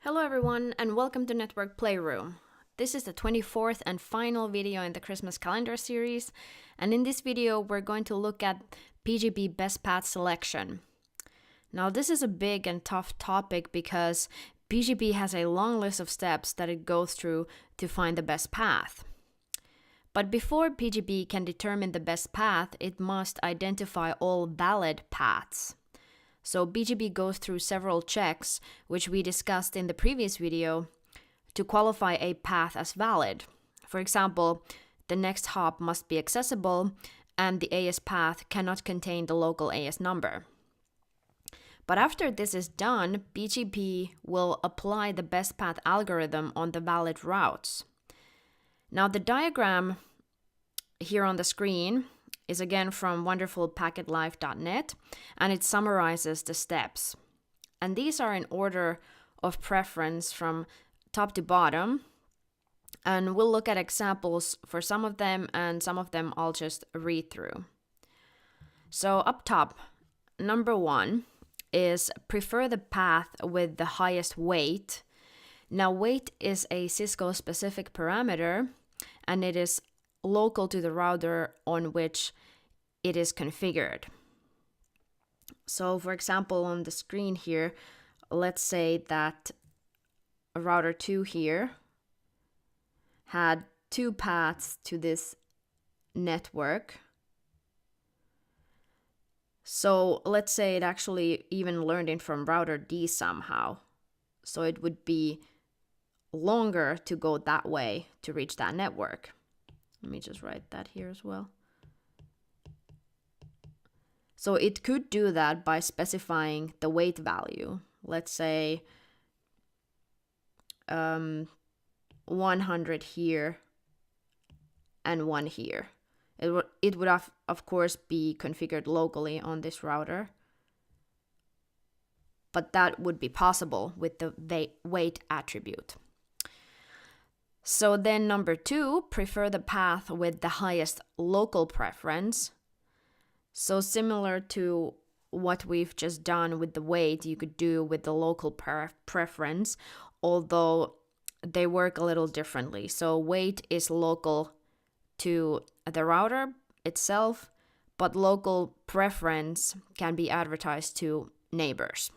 Hello everyone and welcome to Network Playroom. This is the 24th and final video in the Christmas calendar series, and in this video we're going to look at BGP best path selection. Now this is a big and tough topic because BGP has a long list of steps that it goes through to find the best path. But before BGP can determine the best path, it must identify all valid paths. So BGP goes through several checks, which we discussed in the previous video, to qualify a path as valid. For example, the next hop must be accessible and the AS path cannot contain the local AS number. But after this is done, BGP will apply the best path algorithm on the valid routes. Now the diagram here on the screen is again from wonderfulpacketlife.net, and it summarizes the steps. And these are in order of preference from top to bottom, and we'll look at examples for some of them, and some of them I'll just read through. So up top, number 1 is prefer the path with the highest weight. Now weight is a Cisco-specific parameter, and it is local to the router on which it is configured. So for example, on the screen here, let's say that router 2 here had 2 paths to this network. So let's say it actually even learned it from router D somehow. So it would be longer to go that way to reach that network. Let me just write that here as well. So it could do that by specifying the weight value. Let's say 100 here and 1 here. It would of course be configured locally on this router, but that would be possible with the weight attribute. So then number 2, prefer the path with the highest local preference. So similar to what we've just done with the weight, you could do with the local preference, although they work a little differently. So weight is local to the router itself, but local preference can be advertised to neighbors.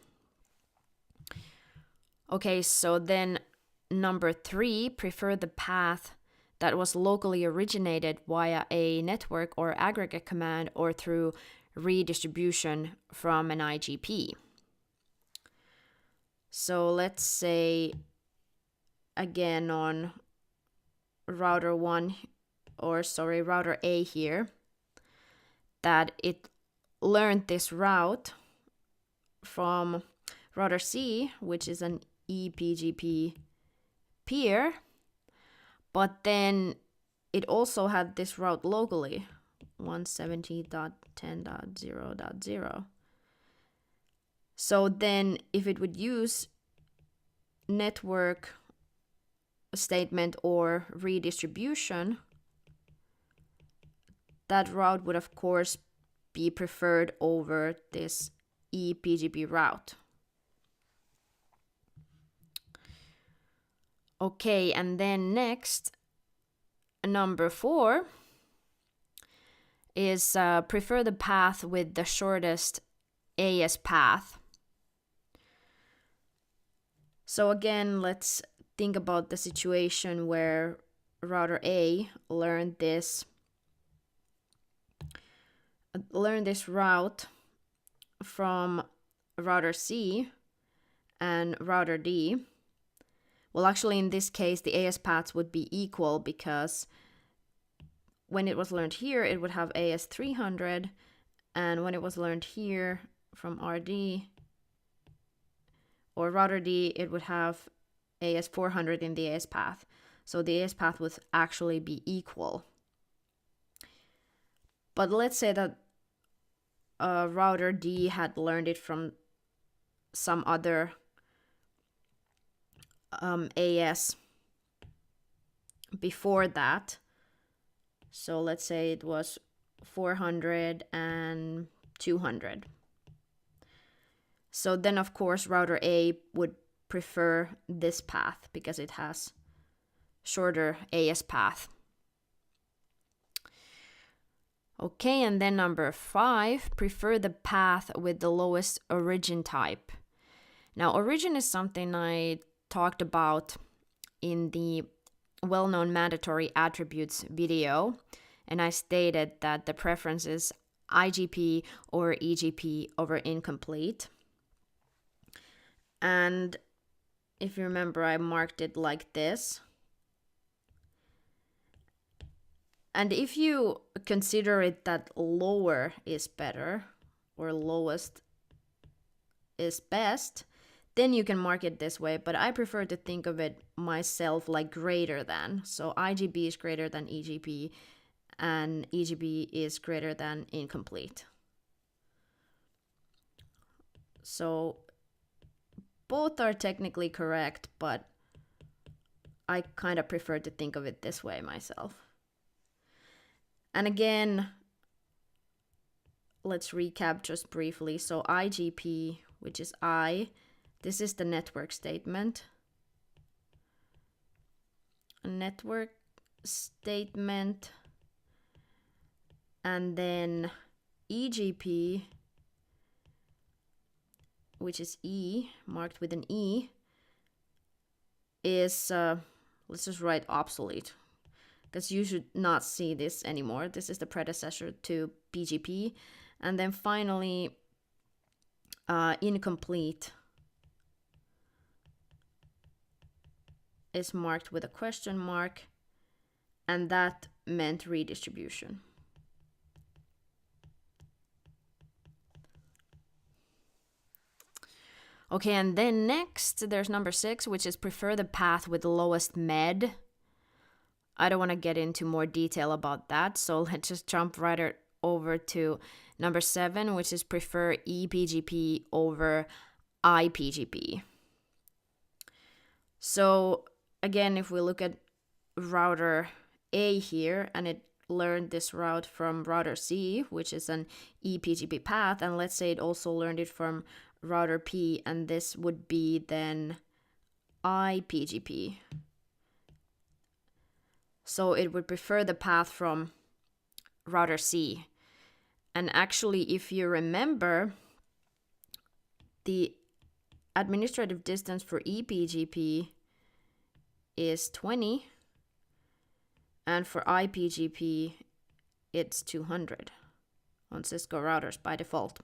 Okay, so then number 3, prefer the path that was locally originated via a network or aggregate command or through redistribution from an IGP. So let's say again on router A here, that it learned this route from router C, which is an eBGP peer, but then it also had this route locally, 170.10.0.0. So then if it would use network statement or redistribution, that route would of course be preferred over this eBGP route. Okay, and then next, number 4 is prefer the path with the shortest AS path. So again, let's think about the situation where router A learned this route from router C and router D. Well, actually, in this case, the AS paths would be equal because when it was learned here, it would have AS 300, and when it was learned here from RD or router D, it would have AS 400 in the AS path. So the AS path would actually be equal. But let's say that router D had learned it from some other AS before that. So let's say it was 400 and 200. So then of course router A would prefer this path because it has shorter AS path. Okay, and then number 5, prefer the path with the lowest origin type. Now, origin is something I talked about in the well-known mandatory attributes video, and I stated that the preference is IGP or EGP over incomplete. And if you remember, I marked it like this. And if you consider it that lower is better or lowest is best, then you can mark it this way. But I prefer to think of it myself like greater than. So IGP is greater than EGP and EGP is greater than incomplete. So both are technically correct, but I kind of prefer to think of it this way myself. And again, let's recap just briefly. So IGP, which is I, this is the network statement. A network statement. And then EGP, which is E, marked with an E, is, let's just write obsolete, because you should not see this anymore. This is the predecessor to BGP. And then finally, incomplete is marked with a question mark, and that meant redistribution. Okay, and then next, there's number 6, which is prefer the path with the lowest med. I don't want to get into more detail about that, so let's just jump right over to number 7, which is prefer ePGP over iPGP. So again, if we look at router A here, and it learned this route from router C, which is an ePGP path, and let's say it also learned it from router P, and this would be then iPGP. So it would prefer the path from router C. And actually, if you remember, the administrative distance for ePGP is 20, and for iPGP, it's 200 on Cisco routers by default.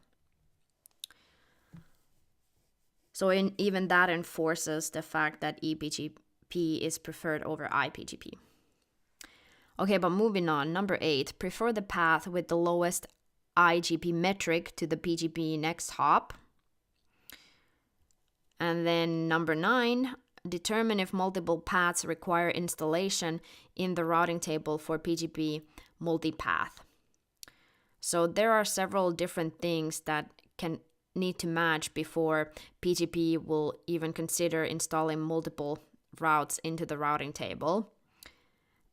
So even that enforces the fact that ePGP is preferred over iPGP. Okay, but moving on, number 8, prefer the path with the lowest IGP metric to the PGP next hop. And then number 9, determine if multiple paths require installation in the routing table for PGP multipath. So there are several different things that can need to match before PGP will even consider installing multiple routes into the routing table.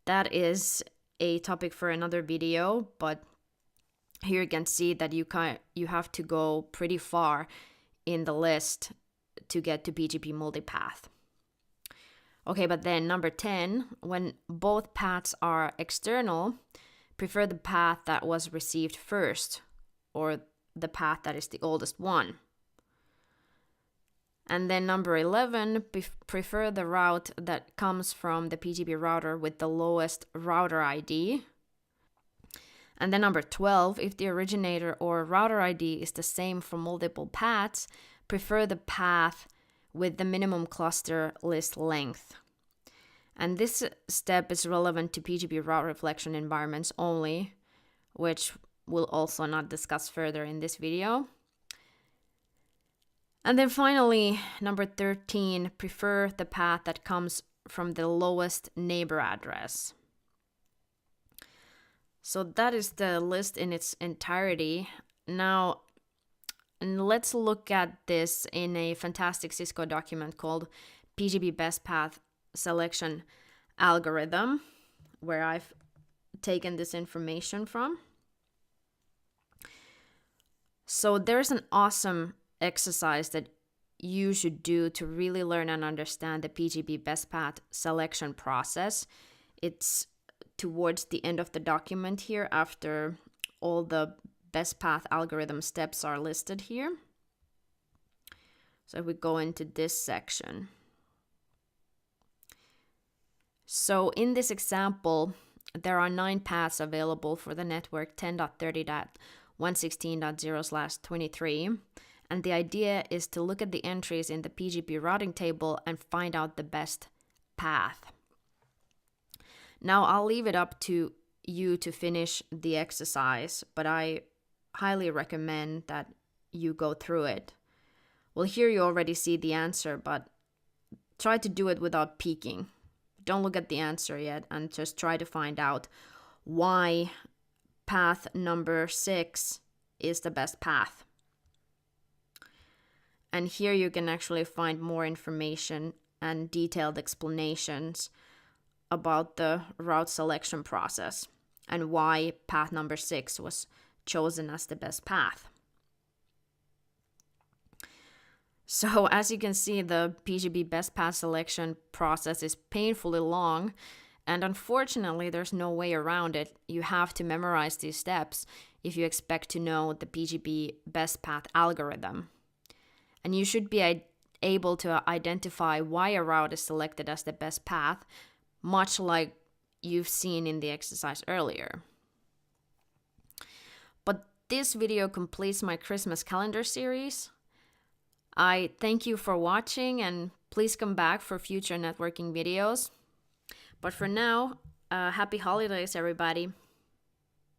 That is a topic for another video, but here you can see that you have to go pretty far in the list to get to PGP multipath. Okay, but then number 10, when both paths are external, prefer the path that was received first, or the path that is the oldest one. And then number 11, prefer the route that comes from the PGP router with the lowest router ID. And then number 12, if the originator or router ID is the same for multiple paths, prefer the path with the minimum cluster list length. And this step is relevant to PGP route reflection environments only, which we'll also not discuss further in this video. And then finally, number 13, prefer the path that comes from the lowest neighbor address. So that is the list in its entirety. Now, let's look at this in a fantastic Cisco document called PGP Best Path Selection Algorithm, where I've taken this information from. So there's an awesome exercise that you should do to really learn and understand the PGP best path selection process. It's towards the end of the document here, after all the best path algorithm steps are listed here. So we go into this section. So in this example, there are 9 paths available for the network 10.30.116.0/23. And the idea is to look at the entries in the PGP routing table and find out the best path. Now I'll leave it up to you to finish the exercise, but I highly recommend that you go through it. Well, here you already see the answer, but try to do it without peeking. Don't look at the answer yet and just try to find out why path number 6 is the best path. And here you can actually find more information and detailed explanations about the route selection process and why path number 6 was chosen as the best path. So as you can see, the PGP best path selection process is painfully long, and unfortunately there's no way around it. You have to memorize these steps if you expect to know the PGP best path algorithm. And you should be able to identify why a route is selected as the best path, much like you've seen in the exercise earlier. But this video completes my Christmas calendar series. I thank you for watching, and please come back for future networking videos. But for now, happy holidays, everybody.